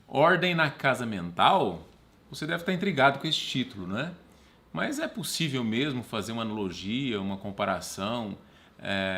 Ordem na casa mental? Você deve estar intrigado com esse título, né? Mas é possível mesmo fazer uma analogia, uma comparação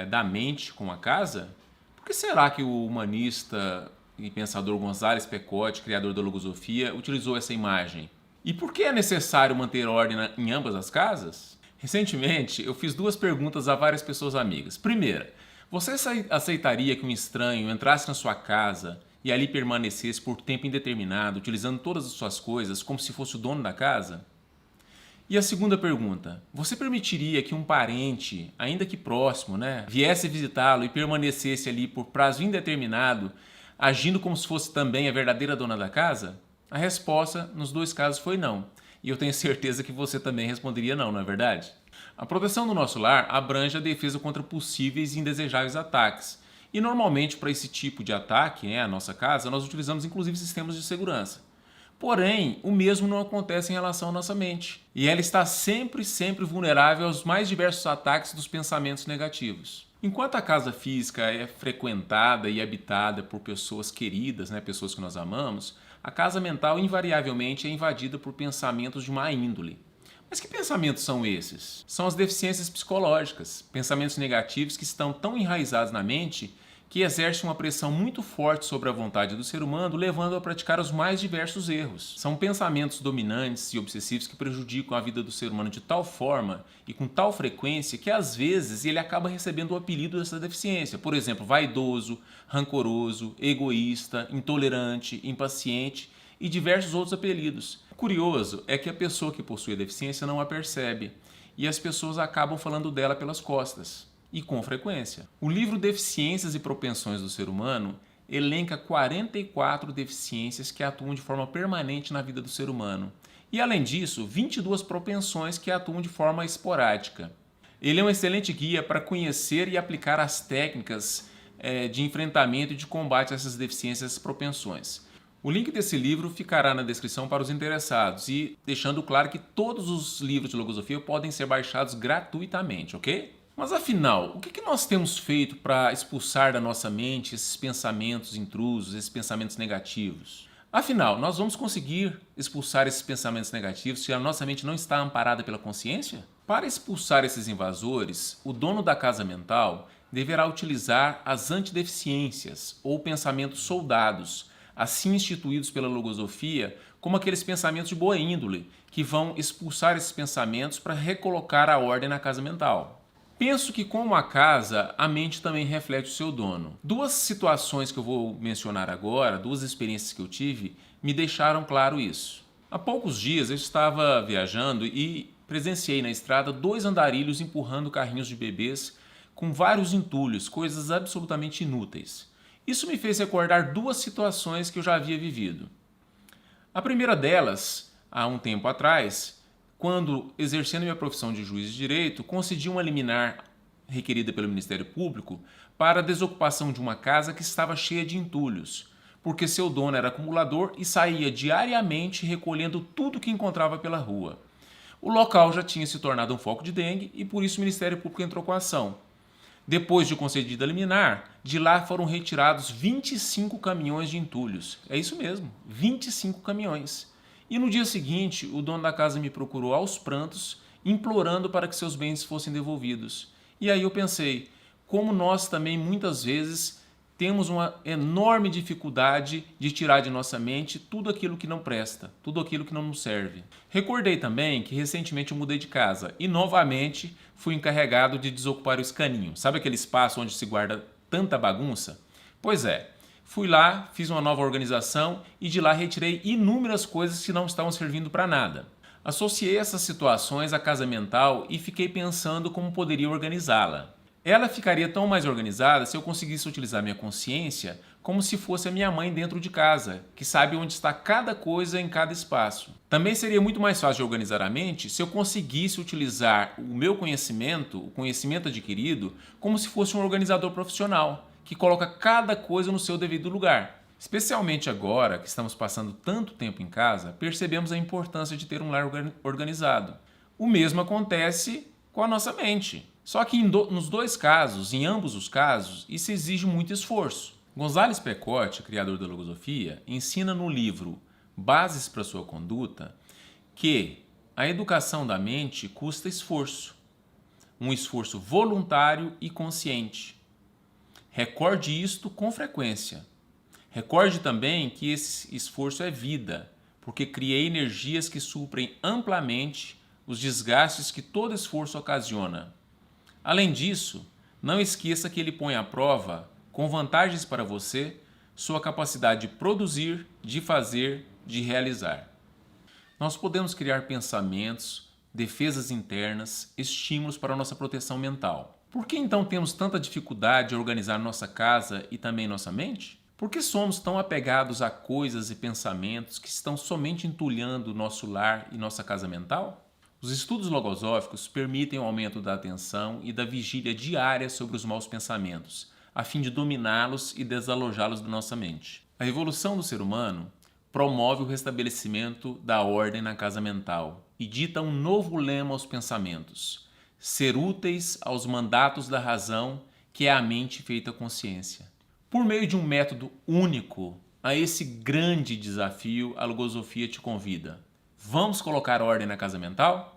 da mente com a casa? Por que será que o humanista e pensador González Pecote, criador da logosofia, utilizou essa imagem? E por que é necessário manter ordem em ambas as casas? Recentemente, eu fiz duas perguntas a várias pessoas amigas. Primeira, você aceitaria que um estranho entrasse na sua casa e ali permanecesse por tempo indeterminado, utilizando todas as suas coisas como se fosse o dono da casa? E a segunda pergunta, você permitiria que um parente, ainda que próximo, viesse visitá-lo e permanecesse ali por prazo indeterminado, agindo como se fosse também a verdadeira dona da casa? A resposta nos dois casos foi não. E eu tenho certeza que você também responderia não, não é verdade? A proteção do nosso lar abrange a defesa contra possíveis e indesejáveis ataques. E normalmente para esse tipo de ataque, a nossa casa, nós utilizamos inclusive sistemas de segurança. Porém, o mesmo não acontece em relação à nossa mente. E ela está sempre vulnerável aos mais diversos ataques dos pensamentos negativos. Enquanto a casa física é frequentada e habitada por pessoas queridas, pessoas que nós amamos, a casa mental invariavelmente é invadida por pensamentos de má índole. Mas que pensamentos são esses? São as deficiências psicológicas, pensamentos negativos que estão tão enraizados na mente que exercem uma pressão muito forte sobre a vontade do ser humano, levando-o a praticar os mais diversos erros. São pensamentos dominantes e obsessivos que prejudicam a vida do ser humano de tal forma e com tal frequência que às vezes ele acaba recebendo o apelido dessa deficiência. Por exemplo, vaidoso, rancoroso, egoísta, intolerante, impaciente e diversos outros apelidos. O curioso é que a pessoa que possui a deficiência não a percebe e as pessoas acabam falando dela pelas costas. E com frequência. O livro Deficiências e Propensões do Ser Humano elenca 44 deficiências que atuam de forma permanente na vida do ser humano. E além disso, 22 propensões que atuam de forma esporádica. Ele é um excelente guia para conhecer e aplicar as técnicas de enfrentamento e de combate a essas deficiências e propensões. O link desse livro ficará na descrição para os interessados e deixando claro que todos os livros de logosofia podem ser baixados gratuitamente, ok? Mas afinal, o que nós temos feito para expulsar da nossa mente esses pensamentos intrusos, esses pensamentos negativos? Afinal, nós vamos conseguir expulsar esses pensamentos negativos se a nossa mente não está amparada pela consciência? Para expulsar esses invasores, o dono da casa mental deverá utilizar as antideficiências ou pensamentos soldados, assim instituídos pela logosofia como aqueles pensamentos de boa índole, que vão expulsar esses pensamentos para recolocar a ordem na casa mental. Penso que como a casa, a mente também reflete o seu dono. Duas situações que eu vou mencionar agora, duas experiências que eu tive, me deixaram claro isso. Há poucos dias eu estava viajando e presenciei na estrada dois andarilhos empurrando carrinhos de bebês com vários entulhos, coisas absolutamente inúteis. Isso me fez recordar duas situações que eu já havia vivido. A primeira delas, há um tempo atrás, quando, exercendo minha profissão de juiz de direito, concedi uma liminar requerida pelo Ministério Público para a desocupação de uma casa que estava cheia de entulhos, porque seu dono era acumulador e saía diariamente recolhendo tudo que encontrava pela rua. O local já tinha se tornado um foco de dengue e por isso o Ministério Público entrou com a ação. Depois de concedida a liminar, de lá foram retirados 25 caminhões de entulhos. É isso mesmo, 25 caminhões. E no dia seguinte, o dono da casa me procurou aos prantos, implorando para que seus bens fossem devolvidos. E aí eu pensei, como nós também muitas vezes temos uma enorme dificuldade de tirar de nossa mente tudo aquilo que não presta, tudo aquilo que não nos serve. Recordei também que recentemente eu mudei de casa e novamente fui encarregado de desocupar o escaninho. Sabe aquele espaço onde se guarda tanta bagunça? Pois é. Fui lá, fiz uma nova organização e de lá retirei inúmeras coisas que não estavam servindo para nada. Associei essas situações à casa mental e fiquei pensando como poderia organizá-la. Ela ficaria tão mais organizada se eu conseguisse utilizar minha consciência como se fosse a minha mãe dentro de casa, que sabe onde está cada coisa em cada espaço. Também seria muito mais fácil de organizar a mente se eu conseguisse utilizar o meu conhecimento, o conhecimento adquirido, como se fosse um organizador profissional, que coloca cada coisa no seu devido lugar. Especialmente agora que estamos passando tanto tempo em casa, percebemos a importância de ter um lar organizado. O mesmo acontece com a nossa mente. Só que nos dois casos, em ambos os casos, isso exige muito esforço. Gonzales Pecote, criador da logosofia, ensina no livro Bases para Sua Conduta que a educação da mente custa esforço, um esforço voluntário e consciente. Recorde isto com frequência. Recorde também que esse esforço é vida, porque criei energias que suprem amplamente os desgastes que todo esforço ocasiona. Além disso, não esqueça que ele põe à prova, com vantagens para você, sua capacidade de produzir, de fazer, de realizar. Nós podemos criar pensamentos, defesas internas, estímulos para a nossa proteção mental. Por que então temos tanta dificuldade de organizar nossa casa e também nossa mente? Por que somos tão apegados a coisas e pensamentos que estão somente entulhando nosso lar e nossa casa mental? Os estudos logosóficos permitem o aumento da atenção e da vigília diária sobre os maus pensamentos, a fim de dominá-los e desalojá-los da nossa mente. A evolução do ser humano promove o restabelecimento da ordem na casa mental e dita um novo lema aos pensamentos: ser úteis aos mandatos da razão, que é a mente feita consciência. Por meio de um método único, a esse grande desafio a logosofia te convida. Vamos colocar ordem na casa mental?